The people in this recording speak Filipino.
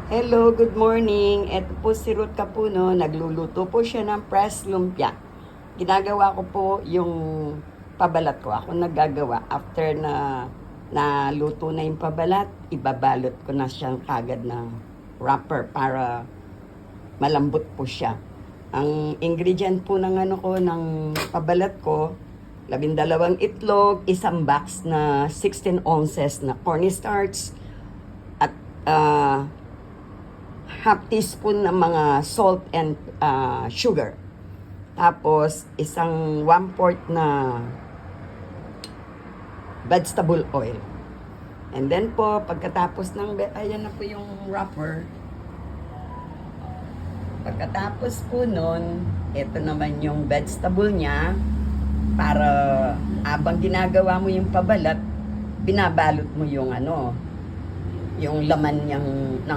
Hello, good morning. Ito po si Ruth Capuno. Nagluluto po siya ng press lumpia. Ginagawa ko po yung pabalat ko. Ako naggagawa. After na naluto na yung pabalat, ibabalot ko na siyang kagad na wrapper para malambot po siya. Ang ingredient po ng ng pabalat ko, 12 itlog, isang box na 16 ounces na cornstarch, at half teaspoon ng mga salt and sugar. Tapos, isang 1/4 na vegetable oil. And then po, pagkatapos ayan na po yung wrapper. Pagkatapos po nun, ito naman yung vegetable niya. Para abang ginagawa mo yung pabalat, binabalot mo yung yung laman ng